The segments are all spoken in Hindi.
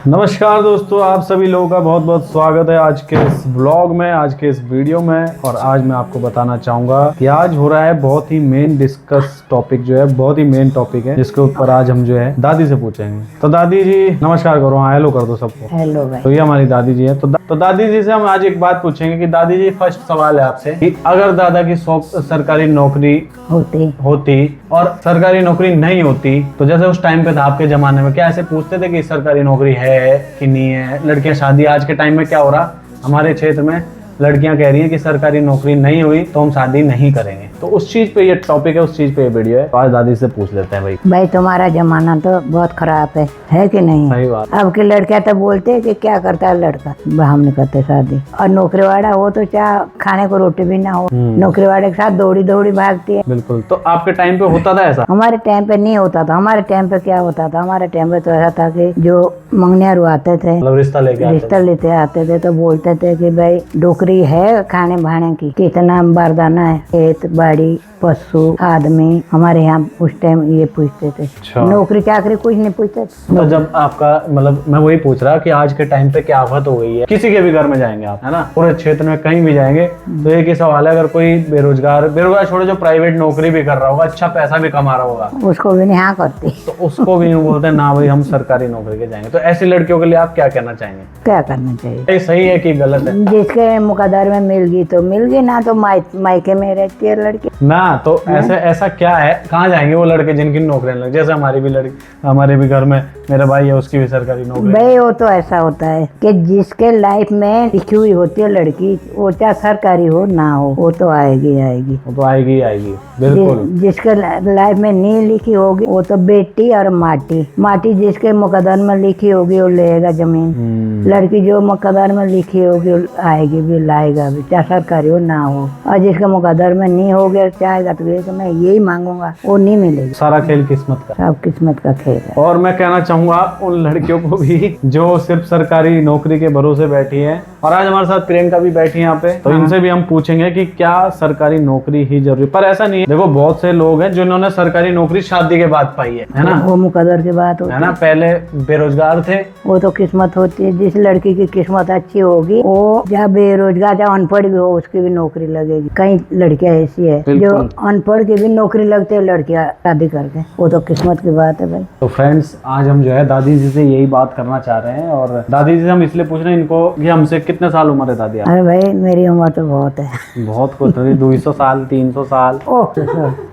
नमस्कार दोस्तों, आप सभी लोगों का बहुत बहुत स्वागत है आज के इस ब्लॉग में, आज के इस वीडियो में। और आज मैं आपको बताना चाहूँगा कि आज हो रहा है बहुत ही मेन डिस्कस टॉपिक, जो है बहुत ही मेन टॉपिक है, जिसके ऊपर आज हम जो है दादी से पूछेंगे। तो दादी जी नमस्कार करो, हाँ हेलो कर दो सबको। हेलो भाई। तो ये हमारी दादी जी है। तो दादी जी से हम आज एक बात पूछेंगे कि दादी जी, फर्स्ट सवाल है आपसे कि अगर दादा की सरकारी नौकरी होती और सरकारी नौकरी नहीं होती, तो जैसे उस टाइम पे था आपके जमाने में, क्या ऐसे पूछते थे कि सरकारी नौकरी है कि नहीं है? लड़कियां शादी, आज के टाइम में क्या हो रहा हमारे क्षेत्र में, लड़कियां कह रही हैं कि सरकारी नौकरी नहीं हुई तो हम शादी नहीं करेंगे। तो उस चीज पे ये टॉपिक है, उस चीज पे ये वीडियो है। तो आज दादी से पूछ लेते हैं भाई तुम्हारा जमाना तो बहुत खराब है कि नहीं? सही बात। अब के लड़कियां तो बोलते हैं कि क्या करता है लड़का, हम नहीं करते शादी। और नौकरी वाला हो तो चाहे खाने को रोटी भी ना हो, नौकरी वाले के साथ दौड़ी दौड़ी भागती है। बिल्कुल। तो आपके टाइम पे होता था ऐसा? हमारे टाइम पे नहीं होता था। हमारे टाइम पे क्या होता था, हमारे टाइम पे तो ऐसा था कि जो मंगनियारू आते थे, मतलब रिश्ता लेते आते थे, तो बोलते थे कि भाई नौकरी है खाने भाने की, कितना बारदाना है, खेत बाड़ी पशु आदमी। हमारे यहाँ उस टाइम ये पूछते थे। अच्छा। नौकरी चाकरी कुछ नहीं पूछते थे। तो जब आपका मतलब, मैं वही पूछ रहा कि आज के टाइम पे क्या आफत हो गई है, किसी के भी घर में जाएंगे आप, है ना, पूरे क्षेत्र में कहीं भी जाएंगे तो एक ही सवाल है, अगर कोई बेरोजगार छोड़ो, जो प्राइवेट नौकरी भी कर रहा होगा, अच्छा पैसा भी कमा रहा होगा, उसको भी नहीं हाँ करती, तो उसको भी नहीं बोलते ना भाई हम सरकारी नौकरी के जाएंगे। तो ऐसी लड़कियों के लिए आप क्या कहना चाहेंगे? क्या करना चाहिए? ये सही है कि गलत है? जिसके मुकद्दर में मिल गई तो मिल गई, ना तो मायके में रहती है लड़की ना। तो ऐसा क्या है, कहाँ जाएंगे वो लड़के जिनकी नौकरियां लग, जैसे हमारी भी लड़की, हमारे भी घर में मेरा भाई है, उसकी भी सरकारी नौकरी। भाई वो तो ऐसा होता है कि जिसके लाइफ में लिखी हुई होती है लड़की, वो चाहे सरकारी हो ना हो, वो तो आएगी। वो तो आएगी बिल्कुल। जिसके लाइफ में नहीं लिखी होगी वो तो बेटी और माटी जिसके मुकद्दर में लिखी होगी वो लेगा जमीन। लड़की जो मुकद्दर में लिखी होगी वो आएगी भी, लाएगा भी, चाहे सरकारी हो ना हो। और जिसके मुकद्दर में नहीं होगी चाहेगा तो मैं यही मांगूंगा, वो नहीं मिलेगी। सारा खेल किस्मत का, सब किस्मत का खेल है। और मैं कहना चाहूंगा उन लड़कियों को भी जो सिर्फ सरकारी नौकरी के भरोसे बैठी है, और आज हमारे साथ प्रियंका भी बैठी है यहाँ पे, तो इनसे भी हम पूछेंगे कि क्या सरकारी नौकरी ही जरूरी। पर ऐसा नहीं है, देखो बहुत से लोग हैं जिन्होंने सरकारी नौकरी शादी के बाद पाई है ना, वो मुकद्दर की बात होती है ना, पहले बेरोजगार थे। वो तो किस्मत होती है। जिस लड़की की किस्मत अच्छी होगी वो चाहे बेरोजगार चाहे अनपढ़ भी हो उसकी भी नौकरी लगेगी। कई लड़कियां ऐसी है जो अनपढ़ की भी नौकरी लगती है लड़कियां शादी करके, वो तो किस्मत की बात है भाई। तो फ्रेंड्स, आज हम जो है दादी जी से यही बात करना चाह रहे हैं, और दादी जी से हम इसलिए पूछ रहे हैं इनको कि हमसे कितने साल उम्र है दादी? अरे भाई मेरी उम्र तो बहुत है। बहुत कुछ 200 साल 300 साल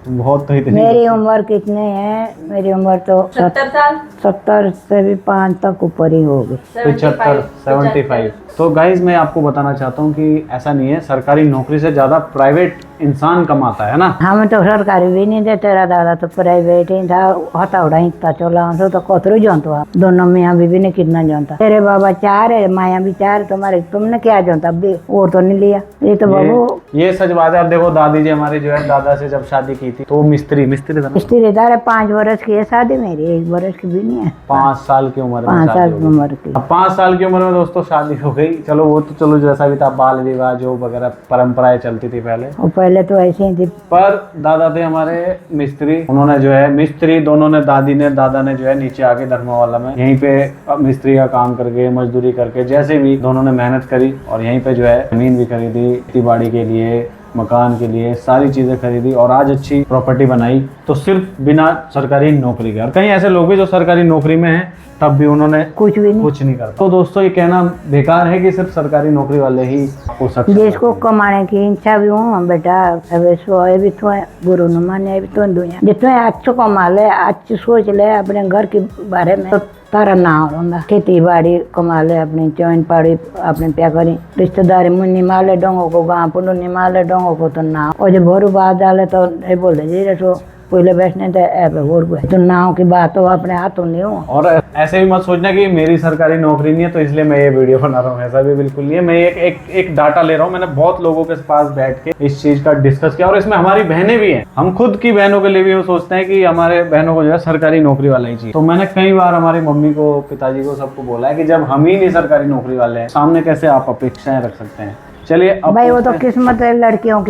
बहुत। तो इतनी मेरी उम्र कितने है? मेरी उम्र तो 70 साल, 70 से भी 5 तक ऊपर ही होगी। 75। तो गाइज मैं आपको बताना चाहता हूँ कि ऐसा नहीं है, सरकारी नौकरी से ज्यादा प्राइवेट इंसान कमाता है ना। हमें तो सरकारी भी नहीं दे, तेरा दादा तो प्राइवेट ही था, हथौड़ा हिंता चला तो कतरू जानता आप दोनों मियाँ बीवी ने कितना जानता। तेरे बाबा 4 है, माया भी 4, तुम्हारे तुमने क्या जानता? अब और तो नहीं लिया ये तो बाबू। ये सच बात है। अब देखो दादी जी हमारी जो है, दादा से जब शादी की थी तो मिस्त्री था ना? रिश्तेदार 5 वर्ष की है शादी, मेरी 1 वर्ष की भी नहीं है। 5 साल की उम्र में 5 साल की उम्र की। 5 साल की उम्र में दोस्तों शादी हो गई। चलो वो तो चलो जैसा भी था, बाल विवाह जो वगैरह परंपराएं चलती थी पहले, और पहले तो ऐसे ही थी। पर दादा थे हमारे मिस्त्री, उन्होंने जो है मिस्त्री दोनों ने, दादा ने जो है नीचे आके धर्मवाला में यहीं पे मिस्त्री का काम करके, मजदूरी करके, जैसे भी दोनों ने मेहनत करी, और यहीं पे जो है जमीन भी खरीदी, खेती बाड़ी के लिए, मकान के लिए, सारी चीजें खरीदी, और आज अच्छी प्रॉपर्टी बनाई, तो सिर्फ बिना सरकारी नौकरी के। और कहीं ऐसे लोग भी जो सरकारी नौकरी में हैं तब भी उन्होंने कुछ नहीं करता। तो दोस्तों ये कहना बेकार है कि सिर्फ सरकारी नौकरी वाले ही हो सकते। जिसको कमाने की इच्छा भी हो बेटा, भी तो गुरु न माने भी तो दुनिया जितने अच्छो कमा ले, अच्छी सोच ले अपने घर के बारे में, तो तारा ना होगा। खेती बाड़ी कमा ले, अपनी चौन पाड़ी अपने प्या करी, रिश्तेदारी मुन्नी माले डोंगो को, गाँव पुंडू निमाले डोंगो को तो ना। और जो भोरू बात डाले तो बोल दे जी पहले बैठने तो नाव की बात हो, अपने हाथों नहीं हो। और ऐसे भी मत सोचना कि मेरी सरकारी नौकरी नहीं है तो इसलिए मैं ये वीडियो बना रहा हूँ, ऐसा भी बिल्कुल नहीं है। मैं एक डाटा ले रहा हूँ, मैंने बहुत लोगों के पास बैठ के इस चीज का डिस्कस किया, और इसमें हमारी बहनें भी हैं। हम खुद की बहनों के लिए भी सोचते हैं कि हमारे बहनों को जो है सरकारी नौकरी वाला ही चाहिए। तो मैंने कई बार हमारी मम्मी को, पिताजी को, सबको बोला है कि जब हम ही नहीं सरकारी नौकरी वाले हैं, सामने कैसे आप अपेक्षाएं रख सकते हैं चलिए अब भाई वो तो पूछते हैं- किस्मत है लड़कियों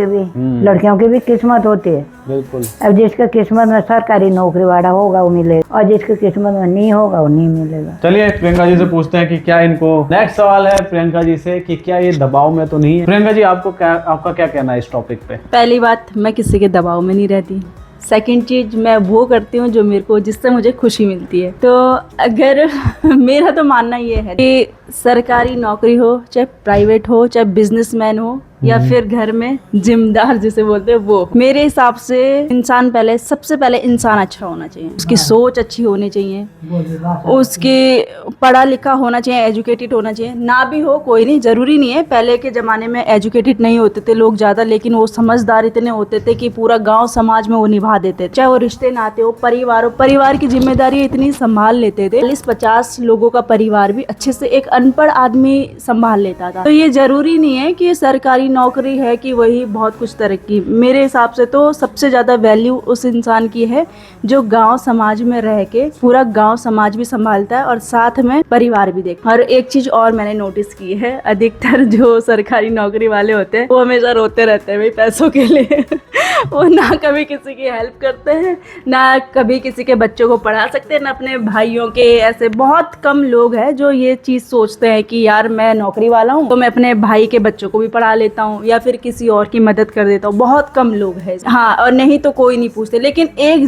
की भी किस्मत होती है। बिल्कुल। अब जिसके किस्मत में सरकारी नौकरी वाला होगा वो मिलेगा, और जिसके किस्मत में नहीं होगा वो नहीं मिलेगा। चलिए प्रियंका जी से पूछते हैं कि क्या इनको, नेक्स्ट सवाल है प्रियंका जी से कि क्या ये दबाव में तो नहीं है। प्रियंका जी आपका क्या कहना है इस टॉपिक पे? पहली बात, मैं किसी के दबाव में नहीं रहती। सेकंड चीज, मैं वो करती हूँ जो मेरे को, जिससे मुझे खुशी मिलती है। तो अगर मेरा तो मानना ये है कि सरकारी नौकरी हो चाहे प्राइवेट हो चाहे बिजनेसमैन हो या फिर घर में जिम्मेदार जिसे बोलते हैं वो, मेरे हिसाब से इंसान पहले, सबसे पहले इंसान अच्छा होना चाहिए, उसकी सोच अच्छी होनी चाहिए, उसकी पढ़ा लिखा होना चाहिए, एजुकेटेड होना चाहिए। ना भी हो कोई नहीं, जरूरी नहीं है। पहले के ज़माने में एजुकेटेड नहीं होते थे लोग ज़्यादा, लेकिन वो समझदार इतने होते थे कि पूरा गांव समाज में वो निभा देते थे। चाहे वो रिश्ते नाते हो, परिवार की जिम्मेदारी इतनी संभाल लेते थे। 40-50 लोगों का परिवार भी अच्छे से एक अनपढ़ आदमी संभाल लेता था। तो ये जरूरी नहीं है कि सरकारी नौकरी है कि वही बहुत कुछ तरक्की। मेरे हिसाब से तो सबसे ज़्यादा वैल्यू उस इंसान की है जो गांव समाज में रह के पूरा गांव समाज भी संभालता है और साथ में परिवार भी देखता है। और एक चीज़ और मैंने नोटिस की है, अधिकतर जो सरकारी नौकरी वाले होते हैं वो हमेशा रोते रहते हैं भाई पैसों के लिए। वो ना कभी किसी की हेल्प करते हैं, ना कभी किसी के बच्चों को पढ़ा सकते हैं, ना अपने भाइयों के। ऐसे बहुत कम लोग हैं जो ये चीज़ सोचते हैं कि यार मैं नौकरी वाला हूँ तो मैं अपने भाई के बच्चों को भी पढ़ा लेता हूँ या फिर किसी और की मदद कर देता हूँ। बहुत कम लोग हैं। हाँ, और नहीं तो कोई नहीं पूछते। लेकिन एक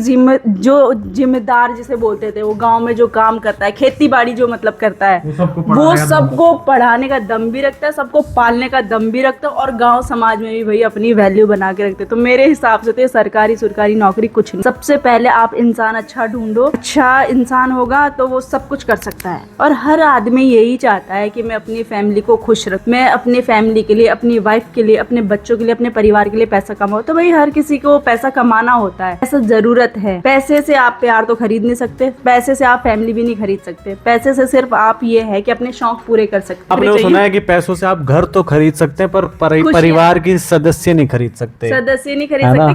जो जिम्मेदार जिसे बोलते थे, वो गाँव में जो काम करता है, खेती बाड़ी जो मतलब करता है, वो सबको पढ़ाने का दम भी रखता है, सबको पालने का दम भी रखता है और गाँव समाज में भी भाई अपनी वैल्यू बना के रखते हैं। तो मेरे हिसाब से तो सरकारी नौकरी कुछ नहीं। सबसे पहले आप इंसान अच्छा ढूंढो, अच्छा इंसान होगा तो वो सब कुछ कर सकता है। और हर आदमी यही चाहता है कि मैं अपनी फैमिली को खुश रखूं, मैं अपनी फैमिली के लिए, अपनी वाइफ के लिए, अपने बच्चों के लिए, अपने परिवार के लिए पैसा कमाओ। तो भाई हर किसी को पैसा कमाना होता है, ऐसा जरूरत है। पैसे से आप प्यार तो खरीद नहीं सकते, पैसे से आप फैमिली भी नहीं खरीद सकते। पैसे से सिर्फ आप ये है कि अपने शौक पूरे कर सकते। आपने सुना है कि पैसों से आप घर तो खरीद सकते हैं पर परिवार की सदस्य नहीं खरीद सकते,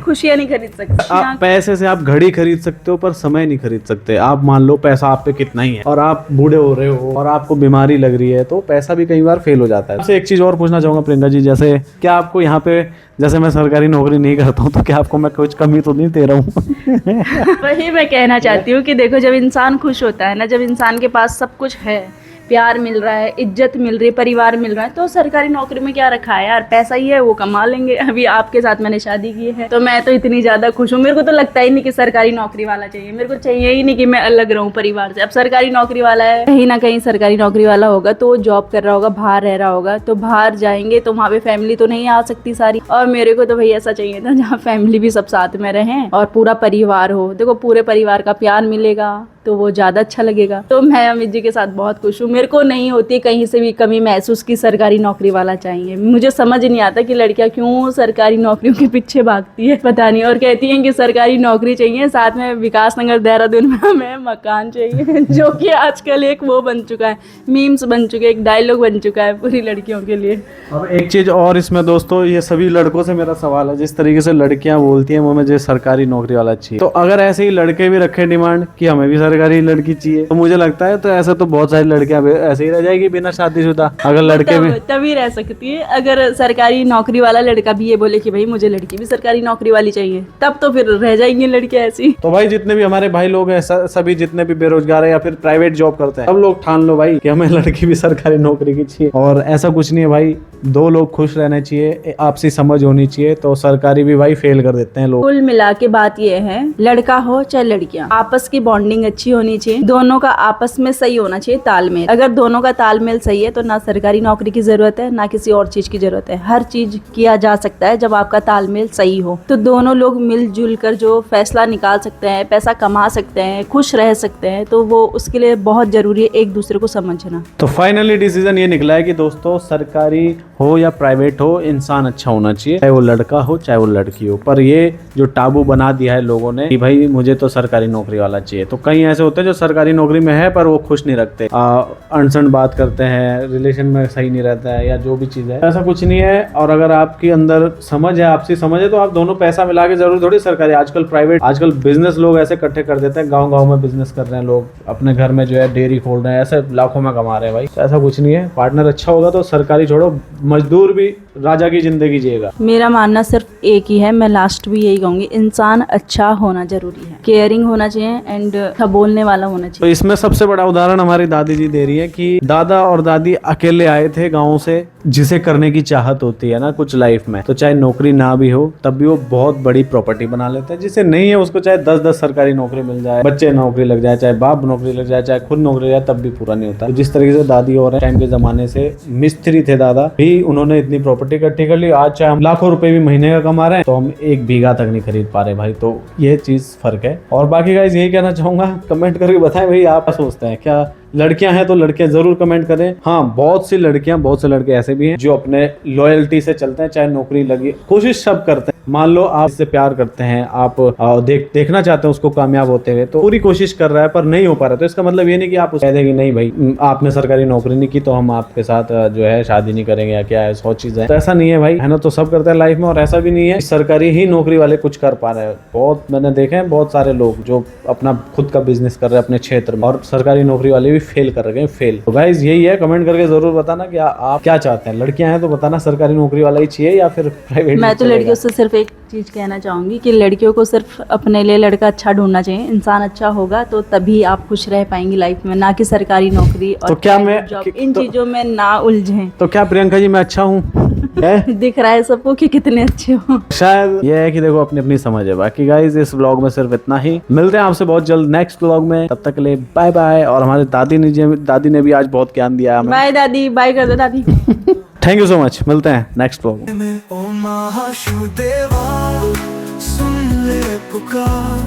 खुशियां नहीं खरीद सकते। आप पैसे से आप घड़ी खरीद सकते हो पर समय नहीं खरीद सकते। आप मान लो पैसा आप पे कितना ही है और आप बूढ़े हो रहे हो और आपको बीमारी लग रही है तो पैसा भी कई बार फेल हो जाता है। आपसे एक चीज और पूछना चाहूंगा प्रियंका जी, जैसे क्या आपको यहाँ पे, जैसे मैं सरकारी नौकरी नहीं करता हूँ तो क्या आपको मैं कुछ कमी तो नहीं दे रहा हूँ? वही मैं कहना चाहती हूँ कि देखो, जब इंसान खुश होता है ना, जब इंसान के पास सब कुछ है, प्यार मिल रहा है, इज्जत मिल रही है, परिवार मिल रहा है, तो सरकारी नौकरी में क्या रखा है यार, पैसा ही है, वो कमा लेंगे। अभी आपके साथ मैंने शादी की है तो मैं तो इतनी ज़्यादा खुश हूँ। मेरे को तो लगता ही नहीं कि सरकारी नौकरी वाला चाहिए, मेरे को चाहिए ही नहीं कि मैं अलग रहूँ परिवार से। अब सरकारी नौकरी वाला है, कहीं ना कहीं सरकारी नौकरी वाला होगा तो वो जॉब कर रहा होगा, बाहर रह रहा होगा, तो बाहर जाएंगे तो वहाँ पे फैमिली तो नहीं आ सकती सारी। और मेरे को तो भाई ऐसा चाहिए था जहाँ फैमिली भी सब साथ में रहें और पूरा परिवार हो। देखो, पूरे परिवार का प्यार मिलेगा तो वो ज़्यादा अच्छा लगेगा। तो मैं अमित जी के साथ बहुत खुश हूँ। मेरे को नहीं होती कहीं से भी कमी महसूस की सरकारी नौकरी वाला चाहिए। मुझे समझ नहीं आता कि लड़कियां क्यों सरकारी नौकरियों के पीछे भागती है, पता नहीं, और कहती हैं कि सरकारी नौकरी चाहिए, साथ में विकास नगर देहरादून में हमें मकान चाहिए, जो कि आजकल एक वो बन चुका है, मीम्स बन चुके, एक डायलॉग बन चुका है पूरी लड़कियों के लिए। अब एक चीज और इसमें दोस्तों, ये सभी लड़कों से मेरा सवाल है, जिस तरीके से लड़कियां बोलती हैं वो मुझे सरकारी नौकरी वाला चाहिए, तो अगर ऐसे ही लड़के भी रखे डिमांड कि हमें भी सरकारी लड़की चाहिए, तो मुझे लगता है तो ऐसा तो बहुत सारी लड़कियां ऐसे ही रह जाएगी बिना शादीशुदा। अगर लड़के भी तभी रह सकती है अगर सरकारी नौकरी वाला लड़का भी ये बोले कि भाई मुझे लड़की भी सरकारी नौकरी वाली चाहिए, तब तो फिर रह जाएंगी लड़कियां ऐसी। तो भाई जितने भी हमारे भाई लोग हैं, सभी जितने भी बेरोजगार है या फिर प्राइवेट जॉब करते हैं, सब लोग ठान लो भाई कि हमें लड़की भी सरकारी नौकरी की चाहिए। और ऐसा कुछ नहीं है भाई, दो लोग खुश रहने चाहिए, आपसी समझ होनी चाहिए, तो सरकारी भी भाई फेल कर देते हैं लोग। कुल मिला के बात ये है, लड़का हो चाहे लड़कियां, आपस की बॉन्डिंग अच्छी होनी चाहिए, दोनों का आपस में सही होना चाहिए तालमेल। अगर दोनों का तालमेल सही है तो ना सरकारी नौकरी की जरूरत है ना किसी और चीज की जरूरत है। हर चीज किया जा सकता है जब आपका तालमेल सही हो। तो दोनों लोग मिलजुल कर जो फैसला निकाल सकते हैं, पैसा कमा सकते हैं, खुश रह सकते हैं, तो वो उसके लिए बहुत जरूरी है एक दूसरे को समझना। तो फाइनली डिसीजन ये निकला है कि दोस्तों सरकारी हो या प्राइवेट हो, इंसान अच्छा होना चाहिए, चाहे वो लड़का हो चाहे वो लड़की हो। पर ये जो टाबू बना दिया है लोगों ने कि भाई मुझे तो सरकारी नौकरी वाला चाहिए, तो कई ऐसे होते हैं जो सरकारी नौकरी में है पर वो खुश नहीं रखते, अनसन बात करते हैं, रिलेशन में सही नहीं रहता है या जो भी चीज़ है, ऐसा कुछ नहीं है। और अगर आपके अंदर समझ है, आपसी समझ है, तो आप दोनों पैसा मिला के जरूर थोड़ी सरकारी, आजकल प्राइवेट, आजकल बिजनेस लोग ऐसे इकट्ठे कर देते हैं, गाँव में बिजनेस कर रहे हैं लोग, अपने घर में जो है डेयरी खोल रहे हैं, ऐसे लाखों में कमा रहे हैं भाई। ऐसा कुछ नहीं है, पार्टनर अच्छा होगा तो सरकारी छोड़ो, मजदूर भी राजा की जिंदगी जिएगा। मेरा मानना सिर्फ एक ही है, मैं लास्ट भी यही कहूँगी, इंसान अच्छा होना जरूरी है, केयरिंग होना चाहिए एंड अच्छा बोलने वाला होना तो चाहिए। इसमें सबसे बड़ा उदाहरण हमारी दादी जी दे रही है कि दादा और दादी अकेले आए थे गाँव से, जिसे करने की चाहत होती है ना कुछ लाइफ में, तो चाहे नौकरी ना भी हो तब भी वो बहुत बड़ी प्रॉपर्टी बना लेते हैं। जिसे नहीं है उसको चाहे 10-10 सरकारी नौकरी मिल जाए, बच्चे नौकरी लग जाए, चाहे बाप नौकरी लग जाए, चाहे खुद नौकरी लग जाए, तब भी पूरा नहीं होता। तो जिस तरीके से दादी और टाइम के जमाने से मिस्त्री थे दादा भी, उन्होंने इतनी प्रॉपर्टी इकट्ठी कर ली। आज चाहे हम लाखों रुपए भी महीने का कमा रहे हैं तो हम 1 बीघा तक नहीं खरीद पा रहे भाई। तो ये चीज फर्क है। और बाकी गाइस यही कहना चाहूंगा, कमेंट करके बताएं भाई आप क्या सोचते हैं। क्या लड़कियां हैं तो लड़कियां जरूर कमेंट करें। हाँ, बहुत सी लड़कियां, बहुत से लड़के ऐसे भी हैं जो अपने लॉयल्टी से चलते हैं, चाहे नौकरी लगी, कोशिश सब करते हैं। मान लो आप इससे प्यार करते हैं, आप देखना चाहते हैं उसको कामयाब होते हुए, तो पूरी कोशिश कर रहा है पर नहीं हो पा रहा, तो इसका मतलब ये नहीं कि आप कह दें कि नहीं भाई आपने सरकारी नौकरी नहीं की तो हम आपके साथ जो है शादी नहीं करेंगे या क्या है, 100 चीजें। तो ऐसा नहीं है भाई, मेहनत तो सब करते हैं लाइफ में। और ऐसा भी नहीं है सरकारी ही नौकरी वाले कुछ कर पा रहे हैं। बहुत मैंने देखे हैं बहुत सारे लोग जो अपना खुद का बिजनेस कर रहे हैं अपने क्षेत्र में, और सरकारी नौकरी वाले भी फेल कर रहे हैं, फेल। तो गाइज यही है, कमेंट करके जरूर बताना कि आप क्या चाहते हैं। लड़कियां हैं तो बताना सरकारी नौकरी वाला ही चाहिए या फिर प्राइवेट। मैं तो लड़कियों से सिर्फ एक चीज़ कहना चाहूँगी कि लड़कियों को सिर्फ अपने लिए लड़का अच्छा ढूंढना चाहिए। इंसान अच्छा होगा तो तभी आप खुश रह पाएंगी लाइफ में, ना कि सरकारी नौकरी और तो क्या मैं जॉब, इन चीज़ों में ना उलझें। तो क्या प्रियंका जी मैं अच्छा हूँ? दिख रहा है सबको कि कितने अच्छे हो। शायद ये है कि देखो अपनी अपनी समझ है। बाकी गाइज इस व्लॉग में सिर्फ इतना ही, मिलते हैं आपसे बहुत जल्द नेक्स्ट व्लॉग में। तब तक के लिए बाय बाय। और हमारे दादी ने भी आज बहुत ज्ञान दिया हमें। बाय दादी, बाय कर दो दादी। थैंक यू सो मच, मिलते हैं नेक्स्ट व्लॉग में। ओ महाशुदेवा सुन ले पुकार।